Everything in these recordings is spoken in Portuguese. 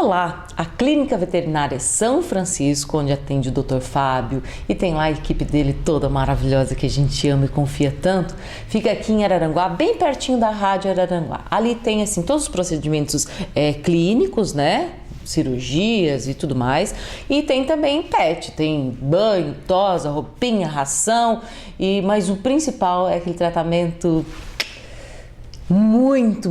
Olá, a Clínica Veterinária São Francisco, onde atende o Dr. Fábio e tem lá a equipe dele toda maravilhosa que a gente ama e confia tanto, fica aqui em Araranguá, bem pertinho da Rádio Araranguá. Ali tem assim todos os procedimentos clínicos, né? Cirurgias e tudo mais, e tem também pet, tem banho, tosa, roupinha, ração, mas o principal é aquele tratamento muito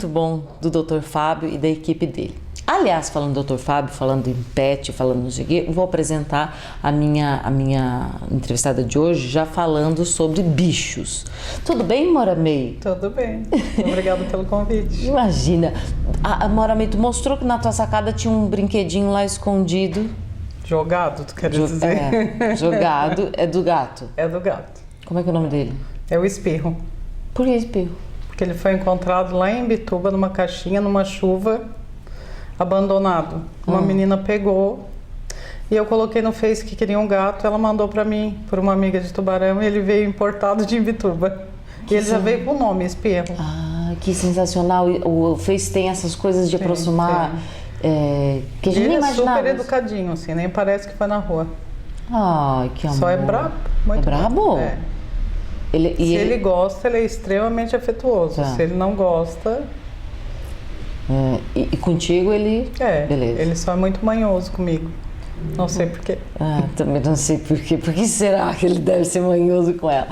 bom do Dr. Fábio e da equipe dele. Aliás, falando do Dr. Fábio, falando em pet, falando no GG, vou apresentar a minha entrevistada de hoje já falando sobre bichos. Tudo bem, Mora May? Tudo bem. Obrigada pelo convite. Imagina, a Mora May, tu mostrou que na tua sacada tinha um brinquedinho lá escondido. Jogado, tu quer dizer? Jogado, é do gato. É do gato. Como é que é o nome dele? É o Espirro. Por que Espirro? Porque ele foi encontrado lá em Bituba, numa caixinha, numa chuva, abandonado. Uma menina pegou e eu coloquei no Face que queria um gato, ela mandou para mim, por uma amiga de Tubarão, e ele veio importado de Imbituba. E ele já veio com o nome, Espirro. Ah, que sensacional. O Face tem essas coisas de aproximar, que a gente nem imaginava. Ele é super educadinho, assim, nem parece que foi na rua. Ai, que amor. Só é brabo, muito brabo? É. Se ele gosta, ele é extremamente afetuoso. Tá. Se ele não gosta... E contigo ele... Beleza. Ele só é muito manhoso comigo. Não sei porquê. Também não sei porquê. Por que será que ele deve ser manhoso com ela?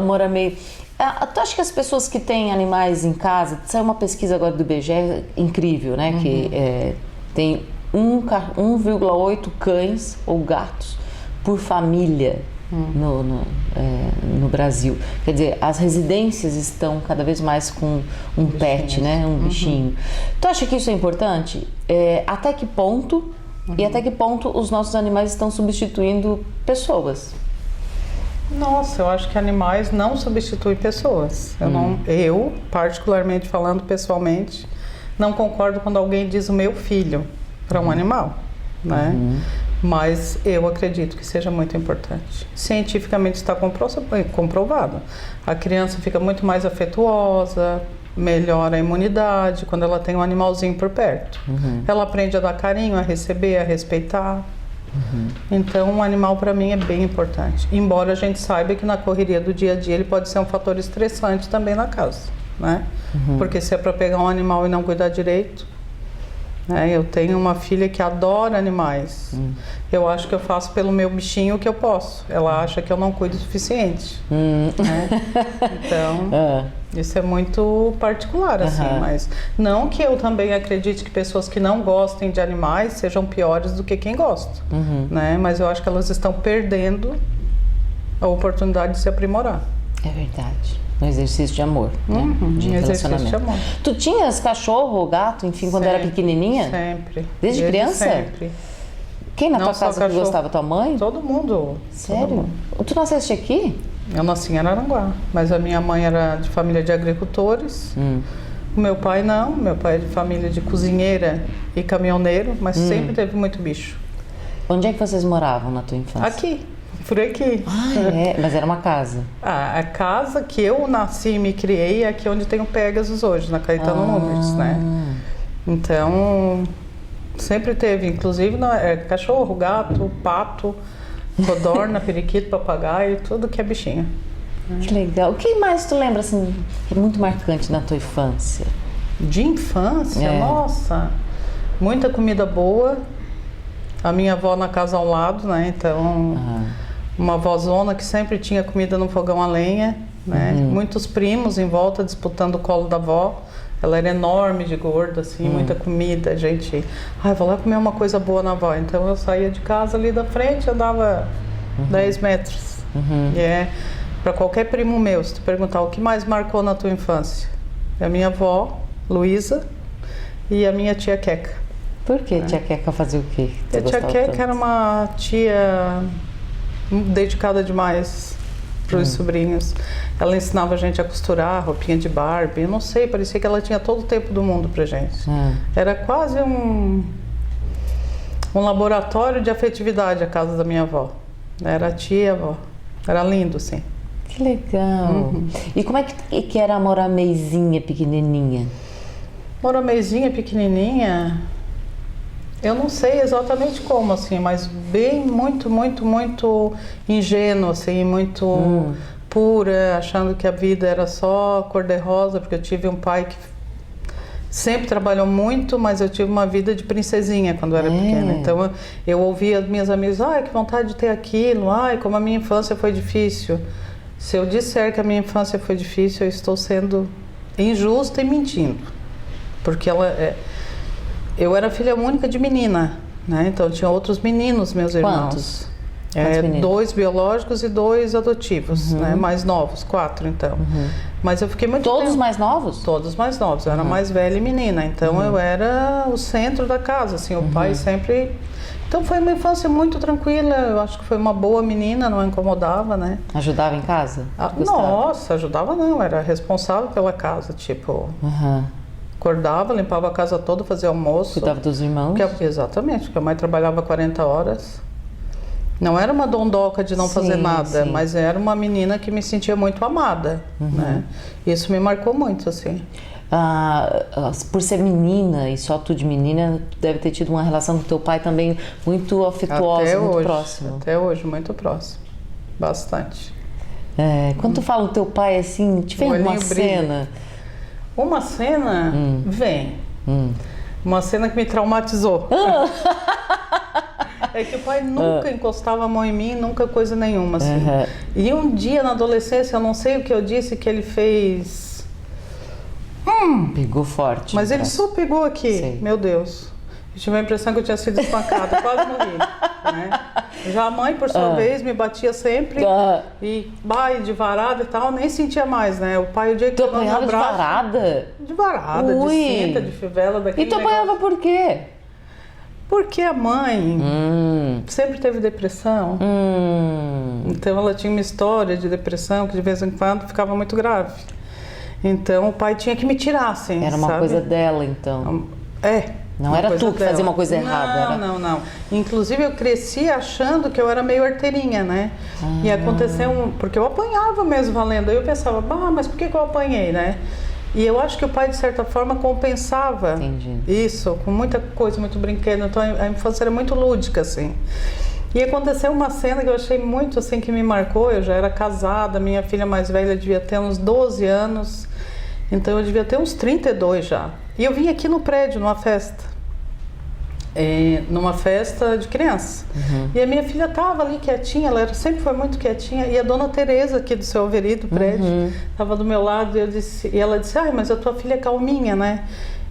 Mora May, tu acha que as pessoas que têm animais em casa... Saiu uma pesquisa agora do IBGE incrível, né? Que tem 1,8 cães ou gatos por família no Brasil. Quer dizer, as residências estão cada vez mais com um pet, né? Um bichinho. Tu acha que isso é importante? Até que ponto? E até que ponto os nossos animais estão substituindo pessoas? Nossa, eu acho que animais não substituem pessoas. Eu, particularmente falando pessoalmente, não concordo quando alguém diz o meu filho para um animal, né? Mas eu acredito que seja muito importante. Cientificamente está comprovado. A criança fica muito mais afetuosa, melhora a imunidade quando ela tem um animalzinho por perto. Ela aprende a dar carinho, a receber, a respeitar. Então, um animal para mim é bem importante. Embora a gente saiba que na correria do dia a dia ele pode ser um fator estressante também na casa, né? Porque se é para pegar um animal e não cuidar direito... Eu tenho uma filha que adora animais. Eu acho que eu faço pelo meu bichinho o que eu posso. Ela acha que eu não cuido o suficiente. Então, isso é muito particular, assim. Mas não que eu também acredite que pessoas que não gostem de animais sejam piores do que quem gosta. Né? Mas eu acho que elas estão perdendo a oportunidade de se aprimorar. É verdade. Um exercício de amor, né? De relacionamento. De amor. Tu tinhas cachorro ou gato, enfim, quando era pequenininha? Sempre. Desde criança? Sempre. Quem na Não tua só casa que cachorro. gostava? Tua mãe? Todo mundo. Sério? Todo mundo. Tu nasceste aqui? Eu nasci em Araranguá, mas a minha mãe era de família de agricultores. O meu pai não, meu pai é de família de cozinheira e caminhoneiro, mas sempre teve muito bicho. Onde é que vocês moravam na tua infância? Aqui. Por aqui. Mas era uma casa? A casa que eu nasci e me criei é aqui onde tem o Pegasus hoje, na Caetano Nunes, né? Então, sempre teve, inclusive, cachorro, gato, pato, codorna, periquito, papagaio, tudo que é bichinho. Que legal. O que mais tu lembra, assim, muito marcante na tua infância? De infância? Nossa! Muita comida boa. A minha avó na casa ao lado, né? Então... Uma vozona que sempre tinha comida no fogão a lenha, né? Muitos primos em volta disputando o colo da avó. Ela era enorme de gorda, assim, muita comida, gente. Vou lá comer uma coisa boa na avó. Então eu saía de casa ali da frente, andava 10 metros. E para qualquer primo meu, se tu perguntar o que mais marcou na tua infância, é a minha avó, Luísa, e a minha tia Queca. Por que tia Queca fazia o quê? A tia Queca era uma tia dedicada demais para os sobrinhos. Ela ensinava a gente a costurar roupinha de Barbie. Eu não sei, parecia que ela tinha todo o tempo do mundo pra gente. Era quase um laboratório de afetividade a casa da minha avó. Era a tia e a avó. Era lindo, sim. Que legal. E como é que era a Mora Mayzinha pequenininha? Mora Mayzinha pequenininha... Eu não sei exatamente como, assim, mas bem, muito, muito, muito ingênuo, assim, muito pura, achando que a vida era só cor-de-rosa, porque eu tive um pai que sempre trabalhou muito, mas eu tive uma vida de princesinha quando eu era pequena. Então eu ouvia as minhas amigas, ai, que vontade de ter aquilo, ai, como a minha infância foi difícil. Se eu disser que a minha infância foi difícil, eu estou sendo injusta e mentindo. Porque eu era filha única de menina, né? Então tinha outros meninos, meus irmãos. Quantos 2 biológicos e 2 adotivos, né? Mais novos, 4 então. Mas eu fiquei muito Todos tempo... mais novos? Todos mais novos. Eu era mais velha e menina, então eu era o centro da casa, assim, o pai sempre... Então foi uma infância muito tranquila, eu acho que foi uma boa menina, não incomodava, né? Ajudava em casa? Nossa, ajudava não, era responsável pela casa, tipo... Acordava, limpava a casa toda, fazia almoço. Cuidava dos irmãos? Exatamente, porque a mãe trabalhava 40 horas. Não era uma dondoca de não fazer nada, mas era uma menina que me sentia muito amada, né? Isso me marcou muito, assim. Por ser menina e só tu de menina, deve ter tido uma relação com teu pai também muito afetuosa, muito próxima. Até hoje, muito próximo. Bastante. Quando tu fala do teu pai, assim, te vem uma cena? Uma cena? Vem. Uma cena que me traumatizou. É que o pai nunca encostava a mão em mim, nunca coisa nenhuma, assim. E um dia na adolescência, eu não sei o que eu disse, que ele fez... Pegou forte. Mas ele só pegou aqui, Sei. meu Deus. Eu tive a impressão que eu tinha sido espancada, quase morri, né? Já a mãe, por sua vez, me batia sempre e de varada e tal, nem sentia mais, né? O pai, o dia que tu apanhava de varada? De varada, de cinta, de fivela, daquele E tu apanhava por quê? Porque a mãe sempre teve depressão. Então ela tinha uma história de depressão que de vez em quando ficava muito grave. Então o pai tinha que me tirar, assim, Era uma coisa dela, então? Não era tu que fazia uma coisa errada? Não. Inclusive eu cresci achando que eu era meio arteirinha, né? E aconteceu porque eu apanhava mesmo valendo. Aí eu pensava, mas por que eu apanhei, né? E eu acho que o pai, de certa forma, compensava isso com muita coisa, muito brinquedo. Então a infância era muito lúdica, assim. E aconteceu uma cena que eu achei muito, assim, que me marcou. Eu já era casada, minha filha mais velha devia ter uns 12 anos. Então eu devia ter uns 32 já. E eu vim aqui no prédio, numa festa. Numa festa de criança. E a minha filha estava ali quietinha, sempre foi muito quietinha. E a dona Tereza, aqui do seu Alveri, do prédio, estava do meu lado. E ela disse, mas a tua filha é calminha, né?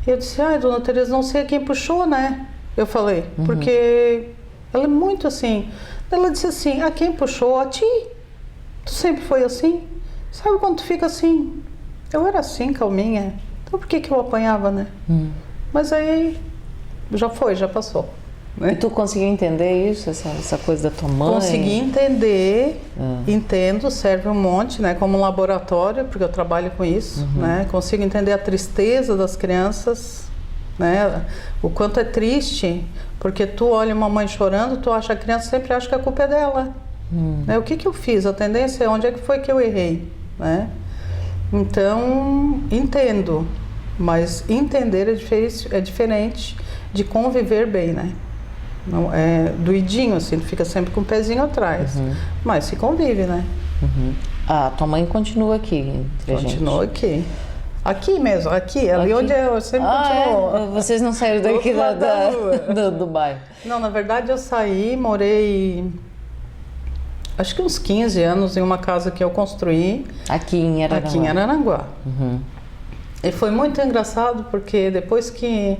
E eu disse, dona Tereza, não sei quem puxou, né? Eu falei, porque ela é muito assim. Ela disse assim, quem puxou? A ti. Tu sempre foi assim? Sabe quando tu fica assim? Eu era assim, calminha. Então por que eu apanhava, né? Mas aí já passou. Né? E tu conseguiu entender isso, essa coisa da tua mãe? Consegui entender, entendo, serve um monte, né? Como um laboratório, porque eu trabalho com isso, né? Consigo entender a tristeza das crianças, né? O quanto é triste, porque tu olha uma mãe chorando, tu acha, a criança sempre acha que a culpa é dela. Né? O que eu fiz? A tendência é onde é que foi que eu errei, né? Então, entendo, mas entender é diferente de conviver bem, né? Não é doidinho, assim, tu fica sempre com o pezinho atrás, mas se convive, né? Tua mãe continua aqui entre a gente? Continua aqui. Aqui mesmo, ali aqui? Onde eu sempre continuo. Vocês não saíram daqui do bairro? Não, na verdade eu saí, morei... Acho que uns 15 anos em uma casa que eu construí. Aqui em Araranguá? Aqui em Araranguá. E foi muito engraçado porque depois que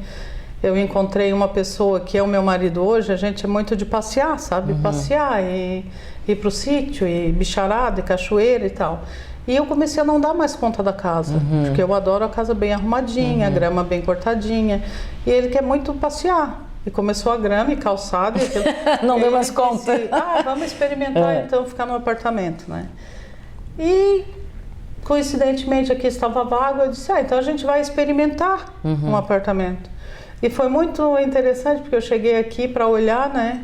eu encontrei uma pessoa que é o meu marido hoje, a gente é muito de passear, sabe? Passear e ir pro sítio, e bicharada, e cachoeira e tal. E eu comecei a não dar mais conta da casa, porque eu adoro a casa bem arrumadinha, a grama bem cortadinha. E ele quer muito passear. E começou a grama e calçada. E não deu mais conta. Disse, vamos experimentar então ficar no apartamento, né? E coincidentemente aqui estava vago, eu disse, então a gente vai experimentar um apartamento. E foi muito interessante, porque eu cheguei aqui para olhar, né?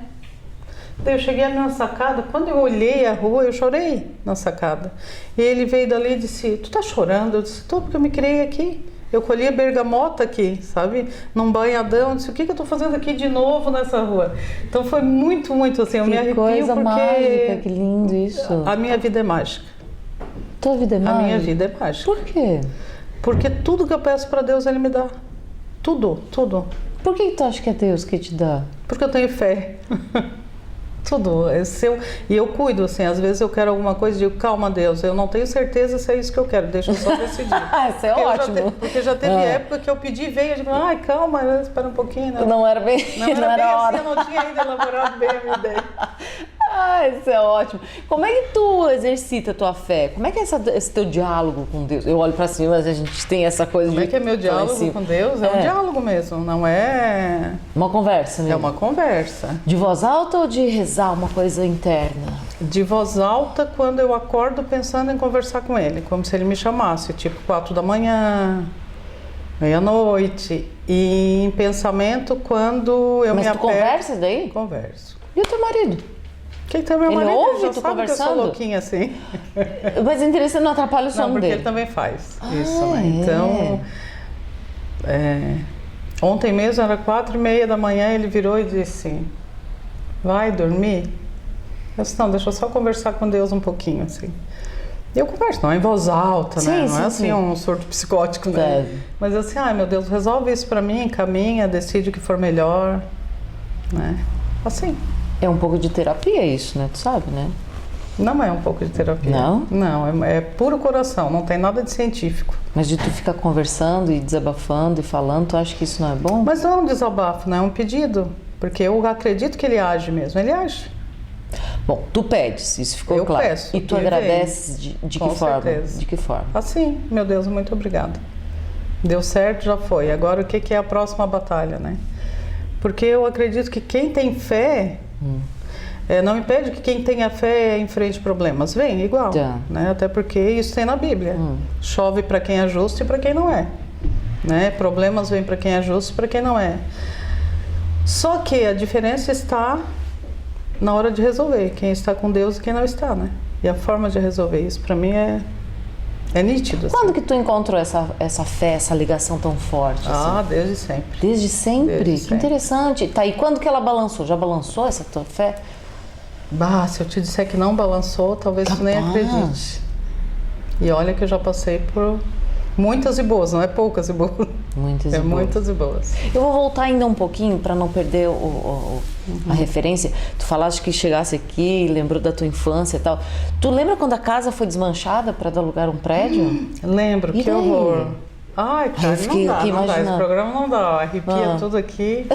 Daí eu cheguei na sacada, quando eu olhei a rua, eu chorei na sacada. E ele veio dali e disse, tu tá chorando? Eu disse, tô, porque eu me criei aqui. Eu colhia bergamota aqui, sabe? Num banhadão, eu disse, o que eu tô fazendo aqui de novo nessa rua? Então foi muito, muito assim, eu me arrepio coisa porque... mágica, que lindo isso. A minha vida é mágica. Tua vida é mágica? A minha vida é mágica. Por quê? Porque tudo que eu peço para Deus, Ele me dá. Tudo, tudo. Por que tu acha que é Deus que te dá? Porque eu tenho fé. Tudo. E eu cuido, assim, às vezes eu quero alguma coisa e digo, calma, Deus, eu não tenho certeza se é isso que eu quero, deixa eu só decidir. Isso é porque ótimo. Porque já teve época que eu pedi e veio, eu digo, ai, calma, espera um pouquinho. Né? Não era bem, não era não bem era hora. assim, eu não tinha ainda elaborado bem a minha ideia. Isso é ótimo. Como é que tu exercita a tua fé? Como é que é esse teu diálogo com Deus? Eu olho pra cima, mas a gente tem essa coisa Como é que é meu diálogo com Deus? É um diálogo mesmo, não é... Uma conversa mesmo? É uma conversa. De voz alta ou de rezar uma coisa interna? De voz alta quando eu acordo pensando em conversar com Ele, como se Ele me chamasse, tipo 4 da manhã, meia-noite. E em pensamento quando eu me aperto... Mas tu conversa daí? Converso. E o teu marido? Quem tem meu Ele marido, ouve ele já tu sabe conversando? que eu sou louquinha assim. Mas é interessante, não atrapalha o sono Não, porque dele. ele também faz isso, né? Então, ontem mesmo era 4:30 da manhã, ele virou e disse, vai dormir? Eu disse, não, deixa eu só conversar com Deus um pouquinho, assim. E eu converso, não é em voz alta, né? Não é assim um surto psicótico, né? Mas assim, ai meu Deus, resolve isso pra mim, caminha, decide o que for melhor, né? Assim. É um pouco de terapia isso, né? Tu sabe, né? Não é um pouco de terapia. Não? Não, é puro coração, não tem nada de científico. Mas de tu ficar conversando e desabafando e falando, tu acha que isso não é bom? Mas não é um desabafo, né? É um pedido. Porque eu acredito que ele age mesmo, ele age. Bom, tu pedes, isso ficou claro. Eu peço. E tu agradeces de que forma? Certeza. De que forma? Assim, meu Deus, muito obrigada. Deu certo, já foi. Agora o que é a próxima batalha, né? Porque eu acredito que quem tem fé... não impede que quem tenha fé enfrente problemas. Vem, igual. Né? Até porque isso tem na Bíblia. Chove para quem é justo e para quem não é. Né? Problemas vêm para quem é justo e para quem não é. Só que a diferença está na hora de resolver. Quem está com Deus e quem não está, né? E a forma de resolver isso, para mim, é nítido. Assim. Quando que tu encontrou essa fé, essa ligação tão forte? Ah, assim? desde sempre. Desde sempre? Desde que sempre. Interessante. Tá, e quando que ela balançou? Já balançou essa tua fé? Bah, se eu te disser que não balançou, talvez tu nem acredite. E olha que eu já passei por muitas e boas, não é poucas e boas. Muitas e boas. Muitas e boas. Eu vou voltar ainda um pouquinho para não perder a referência. Tu falaste que chegasse aqui, lembrou da tua infância e tal. Tu lembra quando a casa foi desmanchada para dar lugar a um prédio? Lembro, que horror. Ai, cara, não dá. Esse programa não dá. Arrepia tudo aqui.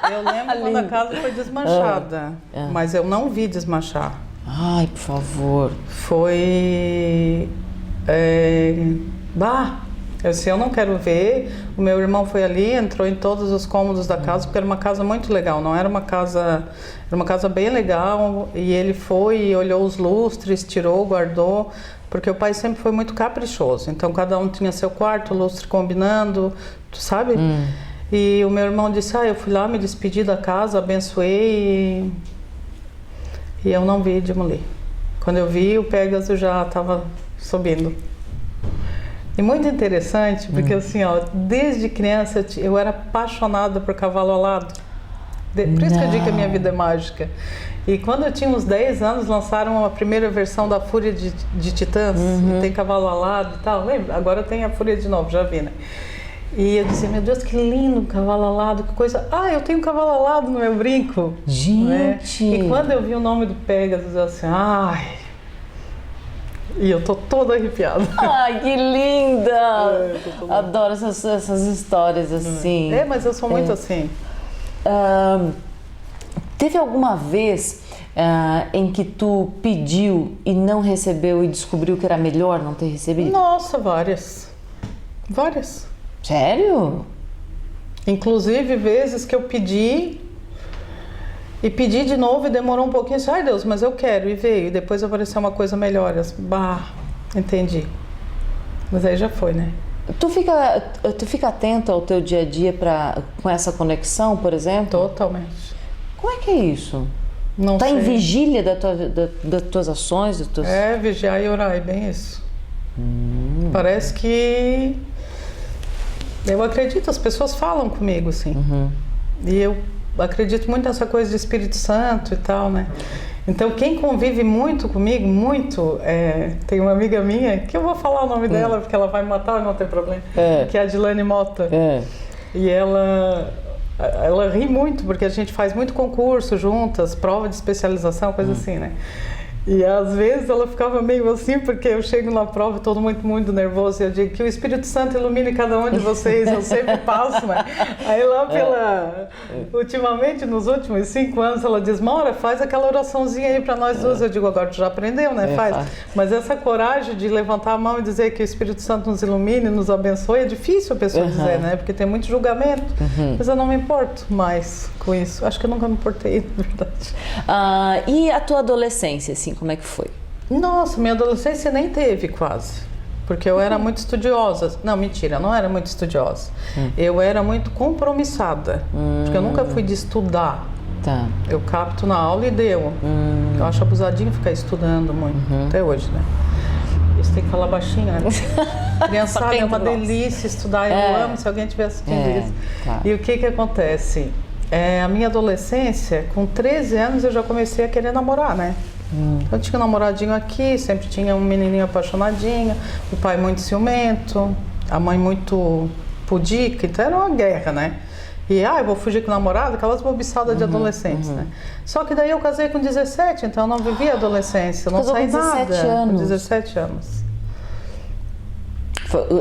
Eu lembro quando a casa foi desmanchada, mas eu não vi desmanchar. Ai, por favor. Foi... eu não quero ver. O meu irmão foi ali, entrou em todos os cômodos da casa, porque era uma casa muito legal, não era uma casa... Era uma casa bem legal, e ele foi e olhou os lustres, tirou, guardou, porque o pai sempre foi muito caprichoso. Então, cada um tinha seu quarto, lustre combinando, tu sabe? E o meu irmão disse, eu fui lá, me despedi da casa, abençoei e eu não vi demolir. Quando eu vi, o Pégaso já estava subindo. E muito interessante, porque assim, desde criança eu era apaixonada por cavalo alado. Por isso que eu digo que a minha vida é mágica. E quando eu tinha uns 10 anos, lançaram a primeira versão da Fúria de Titãs, e tem cavalo alado e tal, lembra? Agora tem a Fúria de novo, já vi, né? E eu dizia, meu Deus, que lindo, um cavalo alado, que coisa... eu tenho um cavalo alado no meu brinco. Gente! Né? E quando eu vi o nome do Pégasus, eu assim, E eu tô toda arrepiada. Ai, que linda! Adoro essas histórias assim. Mas eu sou muito assim. Teve alguma vez em que tu pediu e não recebeu e descobriu que era melhor não ter recebido? Nossa, várias. Várias. Sério? Inclusive vezes que eu pedi e pedi de novo e demorou um pouquinho. Ai Deus, mas eu quero, e veio. E depois apareceu uma coisa melhor. Entendi. Mas aí já foi, né? Tu fica atenta ao teu dia a dia com essa conexão, por exemplo? Totalmente. Como é que é isso? Não tá sei. Em vigília das tuas ações? Vigiar e orar, é bem isso. Parece que Eu acredito, as pessoas falam comigo, assim. E eu acredito muito nessa coisa de Espírito Santo e tal, né? Então, quem convive muito comigo, tem uma amiga minha, que eu vou falar o nome dela, porque ela vai me matar, não tem problema, que é a Dilane Mota. E ela ri muito, porque a gente faz muito concurso juntas, prova de especialização, coisa assim, né? E às vezes ela ficava meio assim, porque eu chego na prova e todo muito, muito nervoso, e eu digo que o Espírito Santo ilumine cada um de vocês, eu sempre passo, né? Aí lá ultimamente, nos últimos 5 anos, ela diz, Maura, faz aquela oraçãozinha aí para nós duas. Eu digo, agora tu já aprendeu, né? Faz. Mas essa coragem de levantar a mão e dizer que o Espírito Santo nos ilumine, nos abençoe, é difícil a pessoa dizer, né? Porque tem muito julgamento. Mas eu não me importo mais com isso. Acho que eu nunca me importei, na verdade. E a tua adolescência, assim, como é que foi? Nossa, minha adolescência nem teve quase. Porque eu era muito estudiosa. Não, mentira, eu não era muito estudiosa. Eu era muito compromissada. Porque eu nunca fui de estudar. Tá. Eu capto na aula e deu. Eu acho abusadinho ficar estudando muito. Até hoje, né? Isso tem que falar baixinho, né? Criançada, é uma delícia estudar. Eu amo se alguém estiver assistindo isso. Tá. E o que acontece? A minha adolescência, com 13 anos, eu já comecei a querer namorar, né? Eu tinha um namoradinho aqui, sempre tinha um menininho apaixonadinho, o pai muito ciumento, a mãe muito pudica, então era uma guerra, né? E, eu vou fugir com o namorado, aquelas bobiçadas de adolescentes, né? Só que daí eu casei com 17, então eu não vivi a adolescência, eu não saí nada. 17 anos. Com 17 anos.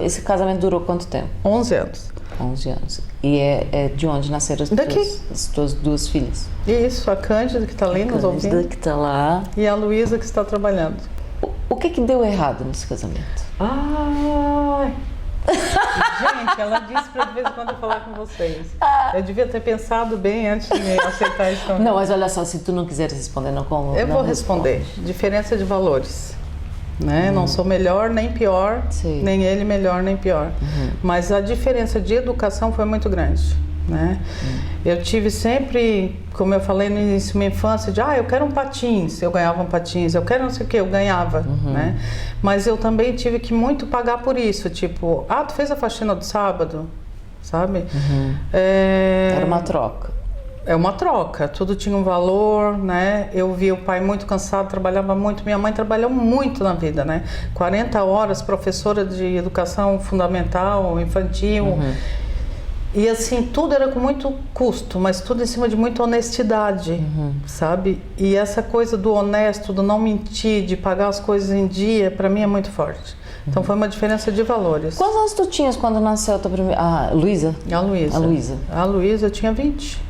Esse casamento durou quanto tempo? 11 anos. 11 anos. E é de onde nasceram as tuas duas filhas? Isso, a Cândida que está ali nos ouvindo. A Cândida que está lá. E a Luísa que está trabalhando. O que deu errado nesse casamento? Gente, ela disse para de vez em quando eu falar com vocês. Eu devia ter pensado bem antes de aceitar isso. Não, mas olha só, se tu não quiser responder, não como. Eu vou responder. Diferença de valores. Né? Não sou melhor nem pior, nem ele melhor nem pior. Mas a diferença de educação foi muito grande. Né? Eu tive sempre, como eu falei no início da minha infância, de eu quero um patins, eu ganhava um patins, eu quero não sei o que, eu ganhava. Né? Mas eu também tive que muito pagar por isso, tipo, tu fez a faxina do sábado, sabe? Era uma troca. É uma troca, tudo tinha um valor, né? Eu vi o pai muito cansado, trabalhava muito, minha mãe trabalhou muito na vida, né? 40 horas, professora de educação fundamental, infantil. E assim, tudo era com muito custo, mas tudo em cima de muita honestidade, sabe? E essa coisa do honesto, do não mentir, de pagar as coisas em dia, para mim é muito forte. Então foi uma diferença de valores. Quantos anos tu tinhas quando nasceu a tua primeira... A Luísa? A Luísa. A Luísa, eu tinha 20.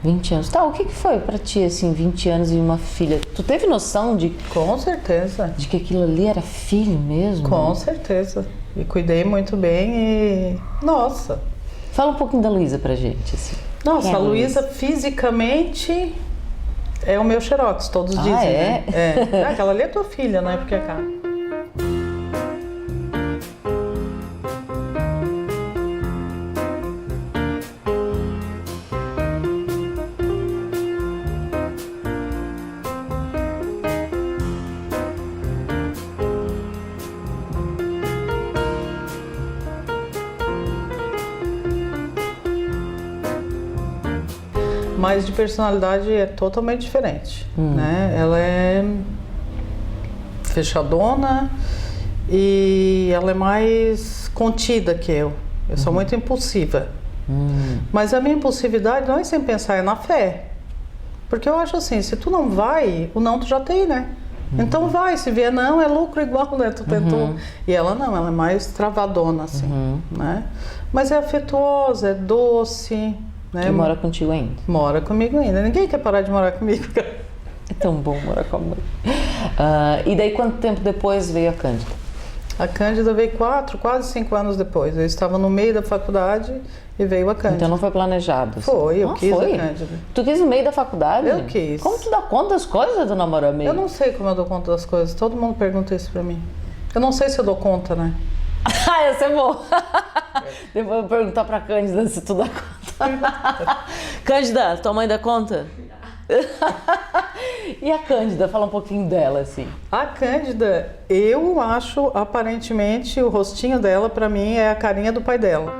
20 anos. Tá, o que foi pra ti, assim, 20 anos e uma filha? Tu teve noção de... Com certeza. De que aquilo ali era filho mesmo? Com certeza. E cuidei muito bem e... Nossa! Fala um pouquinho da Luísa pra gente, assim. Nossa, a Luísa fisicamente é o meu xerox, todos dizem, né? Aquela ali é tua filha, né? Porque é cara. Mas de personalidade é totalmente diferente, né? Ela é fechadona e ela é mais contida que eu. Eu sou muito impulsiva. Mas a minha impulsividade não é sem pensar, é na fé. Porque eu acho assim, se tu não vai, o não tu já tem, né? Então vai, se vier não, é lucro igual, né? Tu tentou. E ela não, ela é mais travadona, assim, né? Mas é afetuosa, é doce... Né? E mora contigo ainda? Mora comigo ainda. Ninguém quer parar de morar comigo. É tão bom morar com a mãe. E daí quanto tempo depois veio a Cândida? A Cândida veio quase 5 anos depois. Eu estava no meio da faculdade e veio a Cândida. Então não foi planejado? Assim. Foi, eu quis a Cândida. Tu quis no meio da faculdade? Eu quis. Como tu dá conta das coisas do namoro meio? Eu não sei como eu dou conta das coisas. Todo mundo pergunta isso pra mim. Eu não sei se eu dou conta, né? Essa é bom. Depois eu vou perguntar pra Cândida se tu dá conta. Cândida, tua mãe dá conta? E a Cândida, fala um pouquinho dela, assim. A Cândida, eu acho, aparentemente, o rostinho dela, pra mim, é a carinha do pai dela.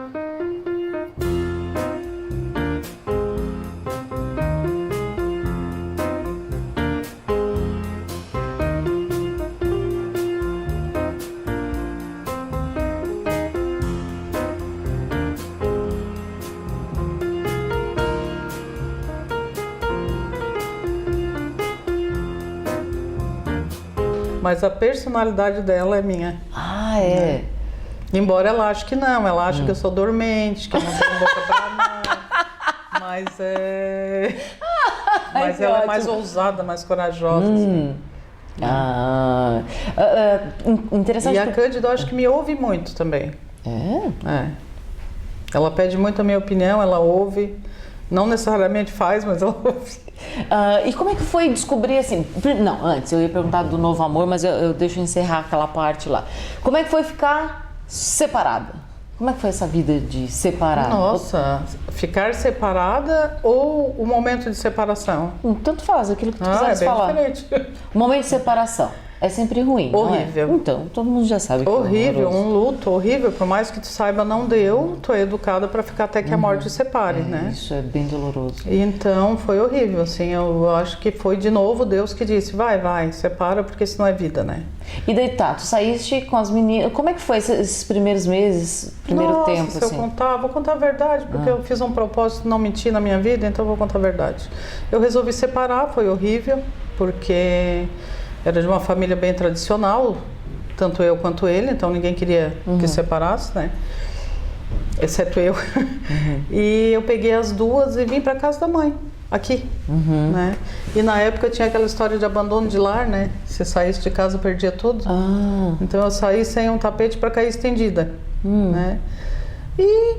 mas a personalidade dela é minha. Ah, é? Embora ela ache que não, ela acha que eu sou dormente, que eu não tenho boca pra nada. Mas Mas que ela ótimo. é mais ousada, mais corajosa. Assim. Interessante. E a Cândida, eu acho que me ouve muito também. É? Ela pede muito a minha opinião, ela ouve. Não necessariamente faz, mas ela ouve. E como é que foi descobrir assim? Não, antes eu ia perguntar do novo amor, mas eu deixo eu encerrar aquela parte lá. Como é que foi ficar separada? Como é que foi essa vida de separada? Nossa, ficar separada ou o momento de separação? Tanto faz, aquilo que tu quiseres é bem falar. diferente. O momento de separação é sempre ruim, Horrível. não é? Então, todo mundo já sabe que Horrível, é horroroso. um luto horrível. Por mais que tu saiba, não deu, tu é educada para ficar até que a morte separe, né? Isso é bem doloroso. Então, foi horrível, assim. Eu acho que foi de novo Deus que disse, vai, separa, porque senão é vida, né? E daí tá, tu saíste com as meninas. Como é que foi esses primeiros meses, primeiro Nossa, tempo, se assim? eu contar, vou contar a verdade, porque eu fiz um propósito de não mentir na minha vida, então eu vou contar a verdade. Eu resolvi separar, foi horrível, porque era de uma família bem tradicional, tanto eu quanto ele, então ninguém queria que separasse, né? Exceto eu. E eu peguei as duas e vim para casa da mãe, aqui, né? E na época tinha aquela história de abandono de lar, né? Se saísse de casa perdia tudo. Então eu saí sem um tapete para cair estendida, né? E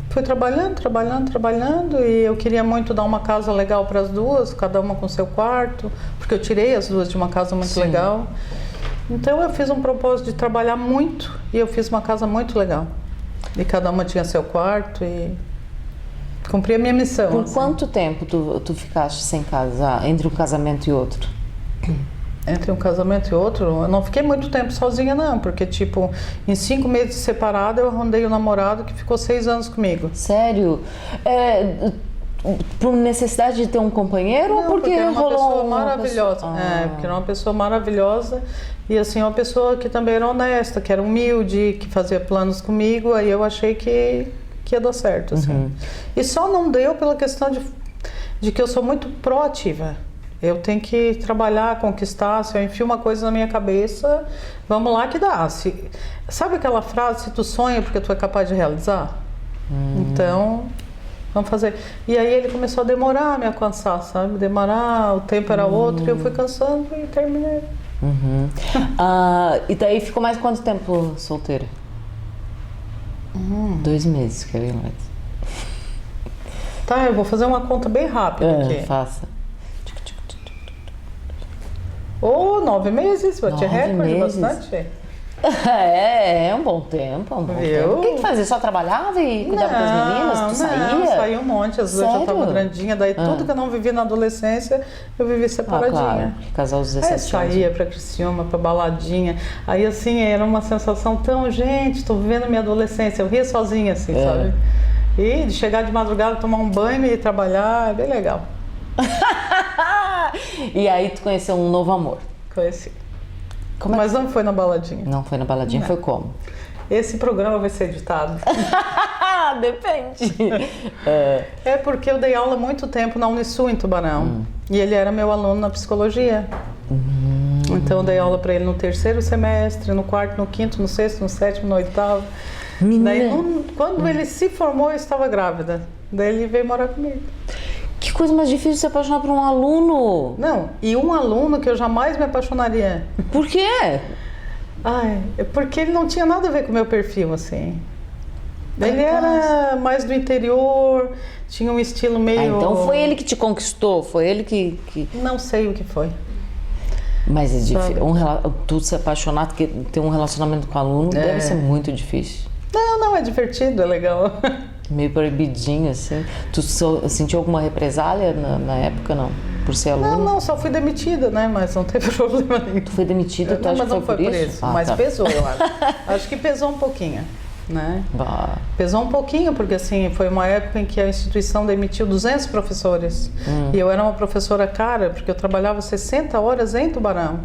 fui trabalhando e eu queria muito dar uma casa legal para as duas, cada uma com seu quarto, porque eu tirei as duas de uma casa muito legal. Então eu fiz um propósito de trabalhar muito e eu fiz uma casa muito legal. E cada uma tinha seu quarto e cumpri a minha missão. Por assim. quanto tempo tu ficaste sem casar, entre um casamento e outro? Entre um casamento e outro, eu não fiquei muito tempo sozinha não, porque tipo, em 5 meses separada eu arrumei um namorado que ficou 6 anos comigo. Sério? Por necessidade de ter um companheiro ou porque era uma rolou pessoa uma maravilhosa. pessoa? Porque era uma pessoa maravilhosa e assim, uma pessoa que também era honesta, que era humilde, que fazia planos comigo, aí eu achei que ia dar certo, assim. E só não deu pela questão de que eu sou muito proativa. Eu tenho que trabalhar, conquistar. Se eu enfio uma coisa na minha cabeça, vamos lá que dá. Sabe aquela frase, se tu sonha porque tu é capaz de realizar? Então, vamos fazer. E aí ele começou a demorar a me alcançar, sabe? Demorar, o tempo era outro, e eu fui cansando e terminei. E daí ficou mais quanto tempo solteira? 2 meses, que eu ia mais. Tá, eu vou fazer uma conta bem rápida aqui. Faça. Ou 9 meses, bati 9 recorde meses. bastante. É um bom tempo, Viu? tempo. O que tu fazia? Só trabalhava e cuidava das meninas? Tu saía? Saí um monte, às vezes eu já Sério? tava grandinha, daí tudo que eu não vivi na adolescência, eu vivi separadinha. Claro, porque casar aos 17 anos. Saía pra Criciúma, pra baladinha. Aí assim, era uma sensação tão, gente, tô vivendo minha adolescência. Eu ria sozinha, assim, sabe? E de chegar de madrugada, tomar um banho e ir trabalhar, é bem legal. E aí tu conheceu um novo amor. Conheci. Mas não foi na baladinha. não foi na baladinha, Não. foi como? Esse programa vai ser editado. Depende. É porque eu dei aula há muito tempo na Unisul, em Tubarão. E ele era meu aluno na psicologia. Então eu dei aula para ele no 3º semestre, no 4º, no 5º, no 6º, no 7º, no 8º. Menina. Daí, quando ele se formou, eu estava grávida. Daí ele veio morar comigo. Que coisa mais difícil se apaixonar por um aluno. Não, e um aluno que eu jamais me apaixonaria. Por quê? É porque ele não tinha nada a ver com o meu perfil, assim. Ele era mais do interior, tinha um estilo meio... Então foi ele que te conquistou, foi ele que... Não sei o que foi. Mas é difícil. Tu se apaixonar, porque ter um relacionamento com aluno deve ser muito difícil. Não, é divertido, é legal. Meio proibidinho, assim. Tu sentiu alguma represália na época, não? Por ser aluno? Não, só fui demitida, né? Mas não teve problema nenhum. Tu foi demitida, tu acha mas que não foi por isso? Mas Tá. pesou, eu acho. Acho que pesou um pouquinho, né? Bah. Pesou um pouquinho, porque assim, foi uma época em que a instituição demitiu 200 professores. E eu era uma professora cara, porque eu trabalhava 60 horas em Tubarão.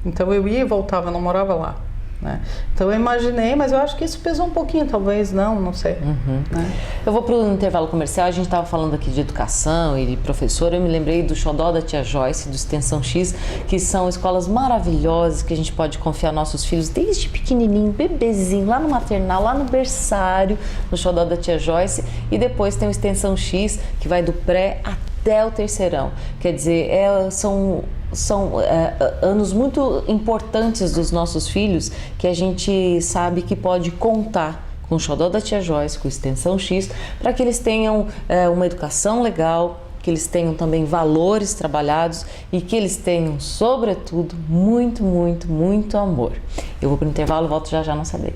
Então eu ia e voltava, não morava lá. né? Então eu imaginei, mas eu acho que isso pesou um pouquinho, talvez não sei. Né? Eu vou para o intervalo comercial, a gente estava falando aqui de educação e de professor, eu me lembrei do Xodó da Tia Joyce, do Extensão X, que são escolas maravilhosas que a gente pode confiar nossos filhos desde pequenininho, bebezinho, lá no maternal, lá no berçário, no Xodó da Tia Joyce, e depois tem o Extensão X, que vai do pré até o terceirão. Quer dizer, são anos muito importantes dos nossos filhos que a gente sabe que pode contar com o Xodó da Tia Joyce, com o Extensão X, para que eles tenham uma educação legal, que eles tenham também valores trabalhados e que eles tenham, sobretudo, muito, muito, muito amor. Eu vou para o intervalo e volto já já, não saber.